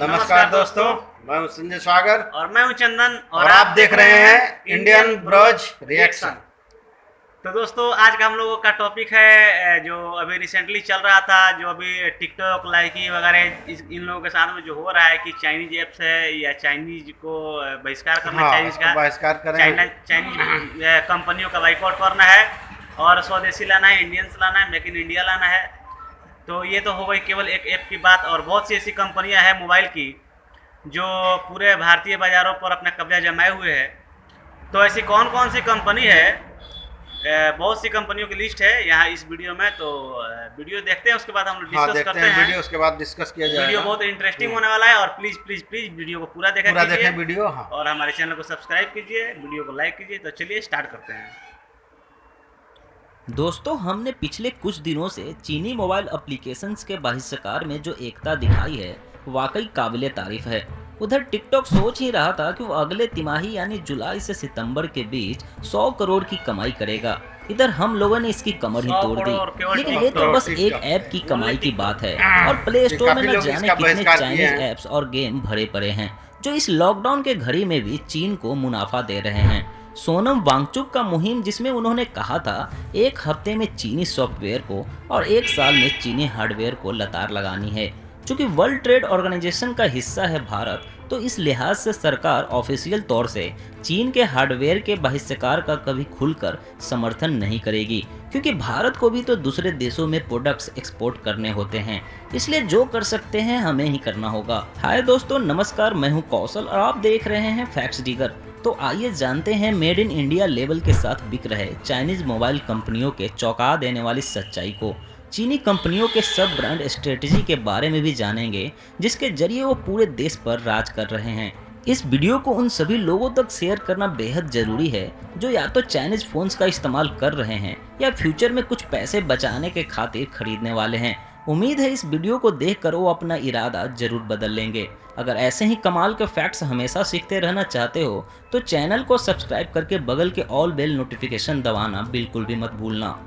नमस्कार दोस्तों, मैं हूं संजय सागर और मैं हूं चंदन और आप देख रहे हैं इंडियन ब्रोज रिएक्शन। तो दोस्तों आज का हम लोगों का टॉपिक है जो अभी रिसेंटली चल रहा था, जो अभी टिकटॉक लाइकी वगैरह इन लोगों के साथ में जो हो रहा है कि चाइनीज ऐप्स है या चाइनीज को बहिष्कार करना, चाइनीज का बहिष्कार करें, चाइनीज कंपनियों का बाइकआउट करना है और स्वदेशी लाना है, इंडियंस लाना है, मेक इन इंडिया लाना है। तो ये तो हो गई केवल एक ऐप की बात, और बहुत सी ऐसी कंपनियां हैं मोबाइल की जो पूरे भारतीय बाज़ारों पर अपना कब्जा जमाए हुए है। तो ऐसी कौन कौन सी कंपनी है, बहुत सी कंपनियों की लिस्ट है यहाँ इस वीडियो में। तो वीडियो देखते हैं, उसके बाद हम लोग डिस्कस करते हैं वीडियो, उसके बाद डिस्कस किया जाएगा। वीडियो बहुत इंटरेस्टिंग होने वाला है और प्लीज़ प्लीज़ प्लीज़ वीडियो को पूरा देखें वीडियो। और हमारे चैनल को सब्सक्राइब कीजिए, वीडियो को लाइक कीजिए। तो चलिए स्टार्ट करते हैं। दोस्तों, हमने पिछले कुछ दिनों से चीनी मोबाइल एप्लीकेशंस के बहिष्कार में जो एकता दिखाई है वाकई काबिले तारीफ है। उधर टिकटॉक सोच ही रहा था कि वो अगले तिमाही यानी जुलाई से सितंबर के बीच 100 करोड़ की कमाई करेगा। इधर हम लोगों ने इसकी कमर ही तोड़ दी। लेकिन ये तो बस एक ऐप की कमाई की बात है और प्ले स्टोर में न जाने कितने चाइनीज ऐप्स और गेम भरे पड़े हैं जो इस लॉकडाउन के घड़ी में भी चीन को मुनाफा दे रहे हैं। सोनम वांगचुक का मुहिम, जिसमें उन्होंने कहा था एक हफ्ते में चीनी सॉफ्टवेयर को और एक साल में चीनी हार्डवेयर को लतार लगानी है। चूंकि वर्ल्ड ट्रेड ऑर्गेनाइजेशन का हिस्सा है भारत, तो इस लिहाज से सरकार ऑफिशियल तौर से चीन के हार्डवेयर के बहिष्कार का कभी खुलकर समर्थन नहीं करेगी, क्योंकि भारत को भी तो दूसरे देशों में प्रोडक्ट्स एक्सपोर्ट करने होते हैं। इसलिए जो कर सकते हैं हमें ही करना होगा। हाय दोस्तों, नमस्कार, मैं हूँ कौशल और आप देख रहे हैं फैक्ट्स डिगर। तो आइए जानते हैं मेड इन इंडिया लेवल के साथ बिक रहे चाइनीज मोबाइल कंपनियों के चौंका देने वाली सच्चाई को। चीनी कंपनियों के सब ब्रांड स्ट्रेटजी के बारे में भी जानेंगे जिसके जरिए वो पूरे देश पर राज कर रहे हैं। इस वीडियो को उन सभी लोगों तक शेयर करना बेहद जरूरी है जो या तो चाइनीज फोन्स का इस्तेमाल कर रहे हैं या फ्यूचर में कुछ पैसे बचाने के खातिर खरीदने वाले हैं। उम्मीद है इस वीडियो को देखकर वो अपना इरादा जरूर बदल लेंगे। अगर ऐसे ही कमाल के फैक्ट्स हमेशा सीखते रहना चाहते हो तो चैनल को सब्सक्राइब करके बगल के ऑल बेल नोटिफिकेशन दबाना बिल्कुल भी मत भूलना।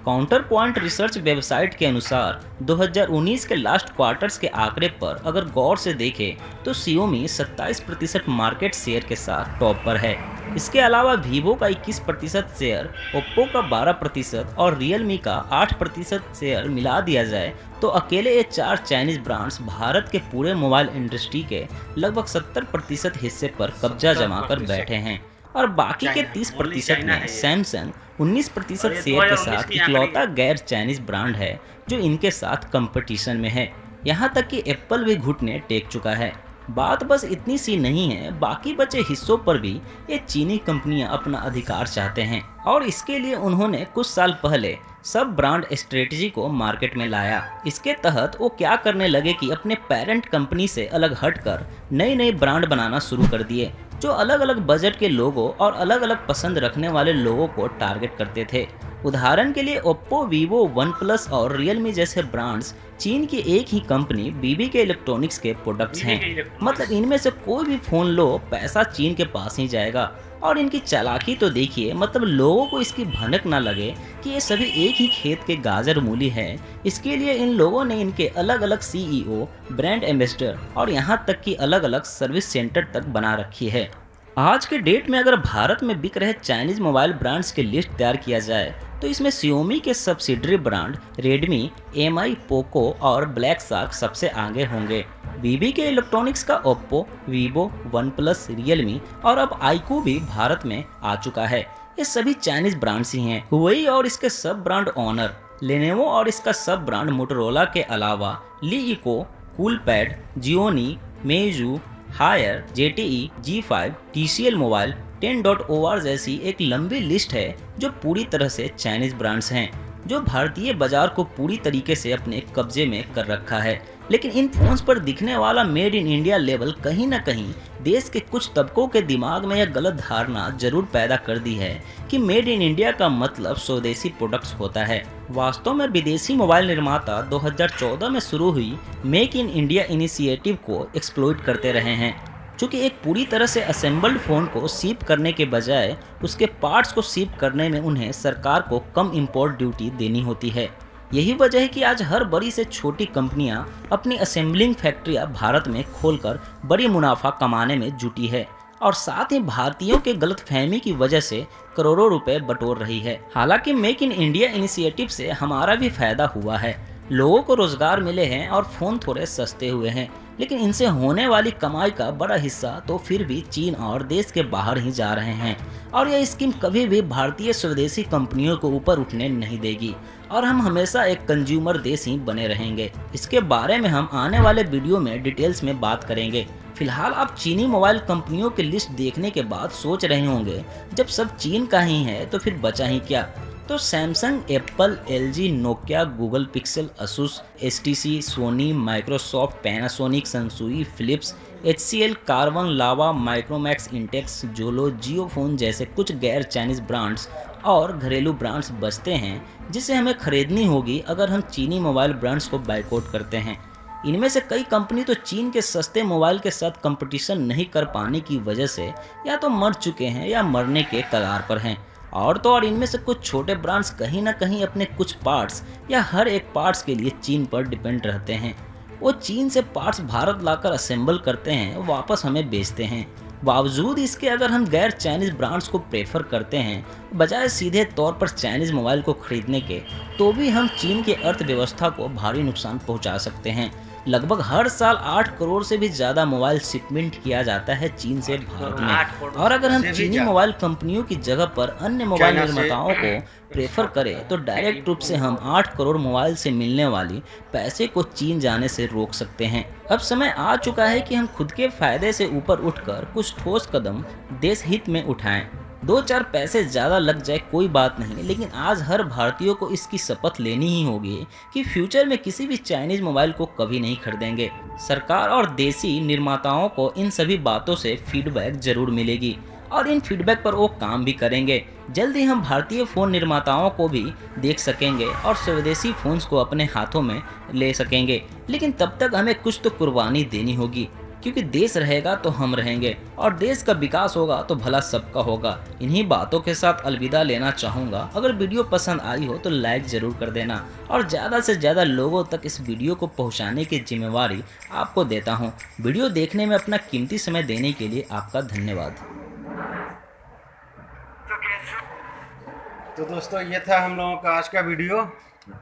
काउंटर पॉइंट रिसर्च वेबसाइट के अनुसार 2019 के लास्ट क्वार्टर्स के आंकड़े पर अगर गौर से देखें तो Xiaomi 27% मार्केट शेयर के साथ टॉप पर है। इसके अलावा Vivo का 21% शेयर, Oppo का 12% और Realme का 8% शेयर मिला दिया जाए तो अकेले ये 4 चाइनीज ब्रांड्स भारत के पूरे मोबाइल इंडस्ट्री के लगभग 70% हिस्से पर कब्जा जमाकर बैठे हैं और बाकी के 30% में सैमसंग 19% शेयर के साथ इकलौता गैर चाइनीज ब्रांड है जो इनके साथ कंपटीशन में है। यहाँ तक कि एप्पल भी घुटने टेक चुका है। बात बस इतनी सी नहीं है, बाकी बचे हिस्सों पर भी ये चीनी कंपनियां अपना अधिकार चाहते हैं और इसके लिए उन्होंने कुछ साल पहले सब ब्रांड स्ट्रेटजी को मार्केट में लाया। इसके तहत वो क्या करने लगे कि अपने पेरेंट कंपनी से अलग हटकर नई नई ब्रांड बनाना शुरू कर दिए जो अलग अलग बजट के लोगों और अलग अलग पसंद रखने वाले लोगों को टारगेट करते थे। उदाहरण के लिए ओप्पो, वीवो, वन प्लस और रियलमी जैसे ब्रांड्स चीन की एक ही कंपनी बीबी के इलेक्ट्रॉनिक्स के प्रोडक्ट्स हैं। मतलब इनमें से कोई भी फोन लो, पैसा चीन के पास ही जाएगा। और इनकी चालाकी तो देखिए, मतलब लोगों को इसकी भनक ना लगे कि ये सभी एक ही खेत के गाजर मूली हैं। इसके लिए इन लोगों ने इनके अलग अलग CEO, ब्रांड एम्बेसडर और यहाँ तक कि अलग अलग सर्विस सेंटर तक बना रखी है। आज के डेट में अगर भारत में बिक रहे चाइनीज मोबाइल ब्रांड्स की लिस्ट तैयार किया जाए तो इसमें Xiaomi के subsidiary brand Redmi, MI, Poco और ब्लैक शार्क सबसे आगे होंगे। बीबी के इलेक्ट्रॉनिक्स का Oppo, Vivo, OnePlus, Realme और अब iQOO भी भारत में आ चुका है। ये सभी चाइनीज ब्रांड्स ही हैं। हुआई और इसके सब ब्रांड ऑनर, Lenovo और इसका सब ब्रांड मोटोरोला के अलावा Liiko, Coolpad, Gionee, Meizu, Haier, ZTE, G5, TCL mobile, 10.OR जैसी एक लंबी लिस्ट है जो पूरी तरह से चाइनीज ब्रांड्स हैं जो भारतीय बाजार को पूरी तरीके से अपने कब्जे में कर रखा है। लेकिन इन फोन्स पर दिखने वाला मेड इन इंडिया लेबल कहीं ना कहीं देश के कुछ तबकों के दिमाग में यह गलत धारणा जरूर पैदा कर दी है कि मेड इन इंडिया का मतलब स्वदेशी प्रोडक्ट्स होता है। वास्तव में विदेशी मोबाइल निर्माता 2014 में शुरू हुई मेक इन इंडिया इनिशिएटिव को एक्सप्लॉइट करते रहे हैं, चूँकि एक पूरी तरह से असेंबल्ड फ़ोन को शिप करने के बजाय उसके पार्ट्स को शिप करने में उन्हें सरकार को कम इंपोर्ट ड्यूटी देनी होती है। यही वजह है कि आज हर बड़ी से छोटी कंपनियां अपनी असेंबलिंग फैक्ट्रियां भारत में खोलकर बड़ी मुनाफा कमाने में जुटी है और साथ ही भारतीयों के गलतफहमी की वजह से करोड़ों रुपए बटोर रही है। हालांकि मेक इन इंडिया इनिशिएटिव से हमारा भी फायदा हुआ है, लोगों को रोजगार मिले हैं और फोन थोड़े सस्ते हुए हैं, लेकिन इनसे होने वाली कमाई का बड़ा हिस्सा तो फिर भी चीन और देश के बाहर ही जा रहे हैं और यह स्कीम कभी भी भारतीय स्वदेशी कंपनियों को ऊपर उठने नहीं देगी और हम हमेशा एक कंज्यूमर देश ही बने रहेंगे। इसके बारे में हम आने वाले वीडियो में डिटेल्स में बात करेंगे। फिलहाल आप चीनी मोबाइल कंपनियों की लिस्ट देखने के बाद सोच रहे होंगे जब सब चीन का ही है तो फिर बचा ही क्या। तो Samsung, Apple, LG, Nokia, Google Pixel, Asus, HTC, Sony, Microsoft, Panasonic, Sansui, Philips, HCL, Karbonn, Lava, Micromax, Intex, Xolo, JioPhone जैसे कुछ गैर चाइनीज ब्रांड्स और घरेलू ब्रांड्स बचते हैं जिसे हमें खरीदनी होगी अगर हम चीनी मोबाइल ब्रांड्स को बाइकआउट करते हैं। इनमें से कई कंपनी तो चीन के सस्ते मोबाइल के साथ कंपटीशन नहीं कर पाने की वजह से या तो मर चुके हैं या मरने के कगार पर हैं और तो और इनमें से कुछ छोटे ब्रांड्स कहीं ना कहीं अपने कुछ पार्ट्स या हर एक पार्ट्स के लिए चीन पर डिपेंड रहते हैं। वो चीन से पार्ट्स भारत लाकर असेंबल करते हैं, वापस हमें बेचते हैं। बावजूद इसके अगर हम गैर चाइनीज ब्रांड्स को प्रेफर करते हैं बजाय सीधे तौर पर चाइनीज मोबाइल को खरीदने के, तो भी हम चीन की अर्थव्यवस्था को भारी नुकसान पहुंचा सकते हैं। लगभग हर साल 8 करोड़ से भी ज्यादा मोबाइल शिपमेंट किया जाता है चीन से भारत में और अगर हम चीनी मोबाइल कंपनियों की जगह पर अन्य मोबाइल निर्माताओं को प्रेफर करें तो डायरेक्ट रूप से हम 8 करोड़ मोबाइल से मिलने वाली पैसे को चीन जाने से रोक सकते हैं। अब समय आ चुका है कि हम खुद के फायदे से ऊपर उठकर कुछ ठोस कदम देश हित में उठाएं। 2-4 पैसे ज़्यादा लग जाए कोई बात नहीं, लेकिन आज हर भारतीय को इसकी शपथ लेनी ही होगी कि फ्यूचर में किसी भी चाइनीज मोबाइल को कभी नहीं खरीदेंगे। सरकार और देसी निर्माताओं को इन सभी बातों से फीडबैक जरूर मिलेगी और इन फीडबैक पर वो काम भी करेंगे। जल्दी हम भारतीय फ़ोन निर्माताओं को भी देख सकेंगे और स्वदेशी फ़ोन्स को अपने हाथों में ले सकेंगे, लेकिन तब तक हमें कुछ तो कुर्बानी देनी होगी क्योंकि देश रहेगा तो हम रहेंगे और देश का विकास होगा तो भला सबका होगा। इन्हीं बातों के साथ अलविदा लेना चाहूँगा। अगर वीडियो पसंद आई हो तो लाइक ज़रूर कर देना और ज़्यादा से ज़्यादा लोगों तक इस वीडियो को पहुँचाने की जिम्मेवारी आपको देता हूँ। वीडियो देखने में अपना कीमती समय देने के लिए आपका धन्यवाद। तो दोस्तों ये था हम लोगों का आज का वीडियो।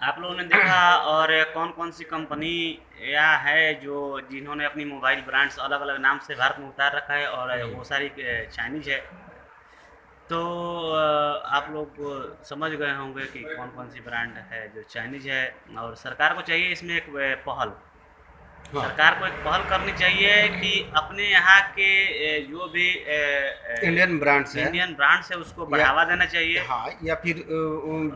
आप लोगों ने देखा और कौन कौन सी कंपनी या है जो जिन्होंने अपनी मोबाइल ब्रांड्स अलग अलग नाम से भारत में उतार रखा है और वो सारी चाइनीज है। तो आप लोग समझ गए होंगे कि कौन कौन सी ब्रांड है जो चाइनीज है और सरकार को चाहिए इसमें एक पहल। हाँ। सरकार को एक पहल करनी चाहिए कि अपने यहाँ के जो भी इंडियन ब्रांड्स है उसको बढ़ावा देना चाहिए। हाँ, या फिर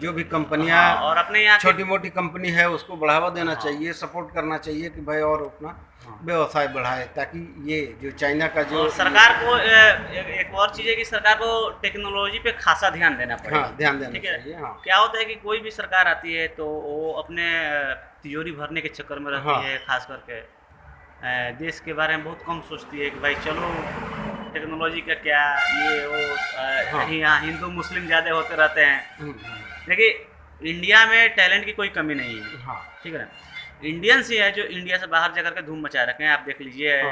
जो भी कंपनियां और अपने यहाँ छोटी मोटी कंपनी है उसको बढ़ावा देना चाहिए, सपोर्ट करना चाहिए कि भाई और अपना व्यवसाय बढ़ाए ताकि ये जो चाइना का जो सरकार को एक और चीज़ है कि सरकार को टेक्नोलॉजी पे खासा ध्यान देना पड़ेगा। हाँ, ध्यान देना ठीक है। चाहिए। हाँ। क्या होता है कि कोई भी सरकार आती है तो वो अपने तिजोरी भरने के चक्कर में रहती है, खास करके देश के बारे में बहुत कम सोचती है कि भाई चलो टेक्नोलॉजी का क्या ये वो कहीं यहाँ हिंदू मुस्लिम ज़्यादा होते रहते हैं। देखिए इंडिया में टैलेंट की कोई कमी नहीं है। ठीक है ना। इंडियंस ही है जो इंडिया से बाहर जाकर के धूम मचा रखे हैं। आप देख लीजिए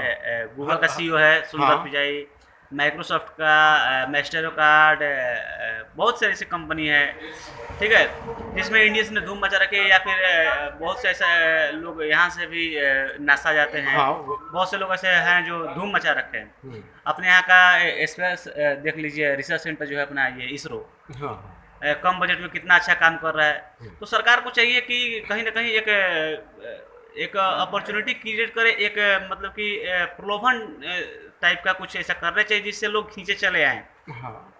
गूगल का सीईओ है सुंदर पिचाई, माइक्रोसॉफ्ट का मेस्टेरो कार्ड, बहुत से ऐसी कंपनी है। ठीक है, जिसमें इंडियंस ने धूम मचा रखे या फिर बहुत से ऐसे लोग यहाँ से भी नासा जाते हैं। बहुत से लोग ऐसे हैं जो धूम मचा रखे हैं। अपने यहाँ का स्पेस देख लीजिए, रिसर्च सेंटर जो है अपना ये इसरो, कम बजट में कितना अच्छा काम कर रहा है। तो सरकार को चाहिए कि कहीं ना कहीं एक अपॉर्चुनिटी क्रिएट करे, एक मतलब कि प्रलोभन टाइप का कुछ ऐसा करना चाहिए जिससे लोग खींचे चले आएँ।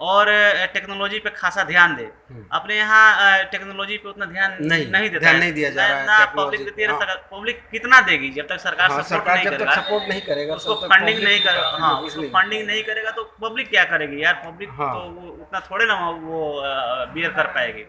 और टेक्नोलॉजी पे खासा ध्यान दे। अपने यहाँ टेक्नोलॉजी पे उतना ध्यान नहीं देता है, नहीं दिया जा रहा है ना पब्लिक देती है। पब्लिक कितना देगी जब तक सरकार सपोर्ट नहीं करेगा, उसको फंडिंग नहीं करेगा। हाँ, उसको फंडिंग नहीं करेगा तो पब्लिक क्या करेगी यार। पब्लिक तो उतना थोड़े ना वो बियर कर पाएगी।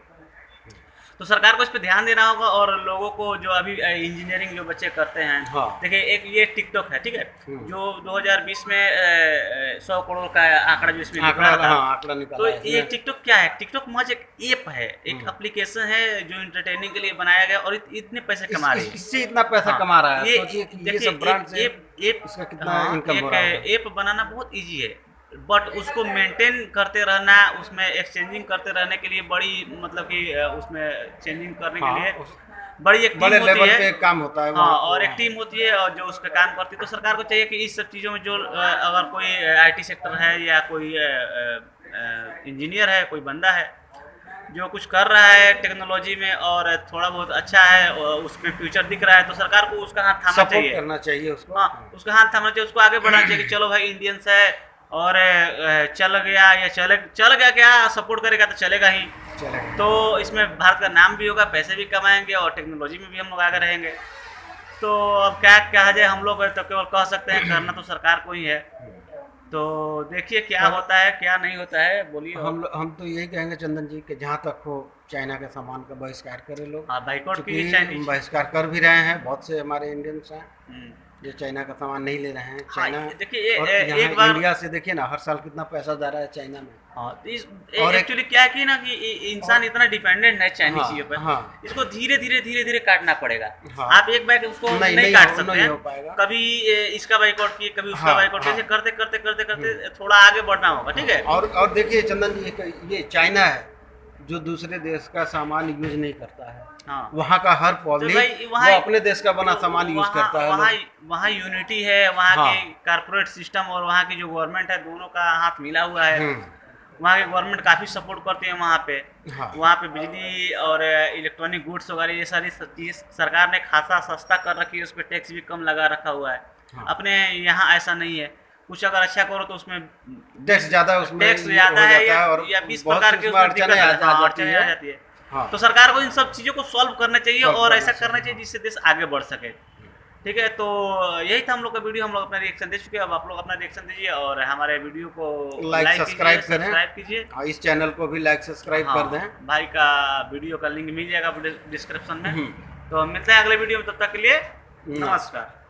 तो सरकार को इस पे ध्यान देना होगा, और लोगों को जो अभी इंजीनियरिंग जो बच्चे करते हैं, हाँ। देखिए एक ये टिकटॉक है, ठीक है, जो 2020 में 100 करोड़ का आंकड़ा जो इसमें आंकड़ा, निकला था। हाँ, आंकड़ा निकाला तो है ये इसमें। टिकटॉक क्या है? टिकटॉक महज एक ऐप है, एक एप्लीकेशन है जो एंटरटेनिंग के लिए बनाया गया, और इतने पैसे कमा रही है। इससे इतना पैसा हाँ, कमा रहा है, ये सोचिए कि ये देखिए, सब ब्रांड से ऐप इसका कितना इनकम हो रहा है। ऐप बनाना बहुत इजी है, बट उसको मेंटेन करते रहना, उसमें एक्सचेंजिंग करते रहने के लिए बड़ी, मतलब कि उसमें चेंजिंग करने के लिए बड़ी एक टीम बड़े होती लेवल है। पे काम होता है हाँ, वहाँ और पे। एक टीम होती है और जो उसका काम करती है। तो सरकार को चाहिए कि इस सब चीज़ों में जो अगर कोई आईटी सेक्टर है या कोई इंजीनियर है, कोई बंदा है जो कुछ कर रहा है टेक्नोलॉजी में और थोड़ा बहुत अच्छा है और उसमें फ्यूचर दिख रहा है, तो सरकार को उसका हाथ थामना सपोर्ट चाहिए। करना चाहिए उसको। हाँ, उसका हाथ थामना चाहिए, उसको आगे बढ़ाना चाहिए कि चलो भाई इंडियंस है और चल गया, या चल गया, क्या सपोर्ट करेगा तो चलेगा ही। चलेगा। तो इसमें भारत का नाम भी होगा, पैसे भी कमाएंगे और टेक्नोलॉजी में भी हम लोग आगे रहेंगे। तो अब क्या कहा जाए, हम लोग तो केवल कह सकते हैं, करना तो सरकार को ही है। तो देखिए क्या होता है क्या नहीं होता है, बोलिए। हम तो यही कहेंगे चंदन जी कि जहाँ तक हो चाइना के सामान का बहिष्कार करे लोग। हाँ, बाइकआउट क्योंकि कीजिए चाइनीज। बहिष्कार कर भी रहे हैं, बहुत से हमारे इंडियंस हैं हम्म। जो चाइना का सामान नहीं ले रहे हैं। हाँ, चाइना देखिए और एक यहाँ बार इंडिया से देखिए ना, हर साल कितना पैसा जा रहा है चाइना में। हाँ, और एक्चुअली क्या है कि ना कि इंसान इतना डिपेंडेंट है चाइनीज हाँ, चीजों पर, हाँ। इसको धीरे धीरे काटना पड़ेगा। हाँ। आप एक बैग उसको नहीं नहीं काट हो सकते हैं। पाएगा। कभी इसका बाइकआउट किए, कभी उसका हाँ, बाइकआउट, हाँ। ऐसे करते थोड़ा आगे बढ़ना होगा, ठीक है। और देखिए चंदन जी, ये चाइना है जो दूसरे देश का सामान यूज नहीं करता है। हाँ, वहाँ का हर तो भाई पब्लिक वो वहाँ अपने देश का बना सामान यूज करता है। वहाँ यूनिटी है, वहाँ हाँ। के कारपोरेट सिस्टम और वहाँ की जो गवर्नमेंट है, दोनों का हाथ मिला हुआ है। हम्म, वहाँ की गवर्नमेंट काफ़ी सपोर्ट करती है वहाँ पे। हाँ। वहाँ पे बिजली और इलेक्ट्रॉनिक गुड्स वगैरह ये सारी चीज़ सरकार ने खासा सस्ता कर रखी है, उस पर टैक्स भी कम लगा रखा हुआ है। हाँ। अपने यहाँ ऐसा नहीं है, कुछ अगर अच्छा करो तो उसमें टैक्स ज्यादा, उसमें टैक्स ये ज़्यादा हो है, जाता है और या 20 बहुत प्रकार सी की उसमें उसमें दिक्कत अड़चनें आ आ जाती है। हाँ। तो सरकार को इन सब चीज़ों को सॉल्व करना चाहिए सॉल्व और करना ऐसा करना चाहिए। चाहिए जिससे देश आगे बढ़ सके। ठीक है, तो यही था हम लोग का वीडियो, हम लोग अपना रिएक्शन दे चुके हैं। अब आप लोग अपना रिएक्शन दीजिए और हमारे वीडियो को लाइक सब्सक्राइब करें, सब्सक्राइब कीजिए। और इस चैनल को भी लाइक सब्सक्राइब हाँ, कर दें। भाई का वीडियो का लिंक मिल जाएगा डिस्क्रिप्शन में। तो मिलते हैं अगले वीडियो में, तब तक के लिए नमस्कार।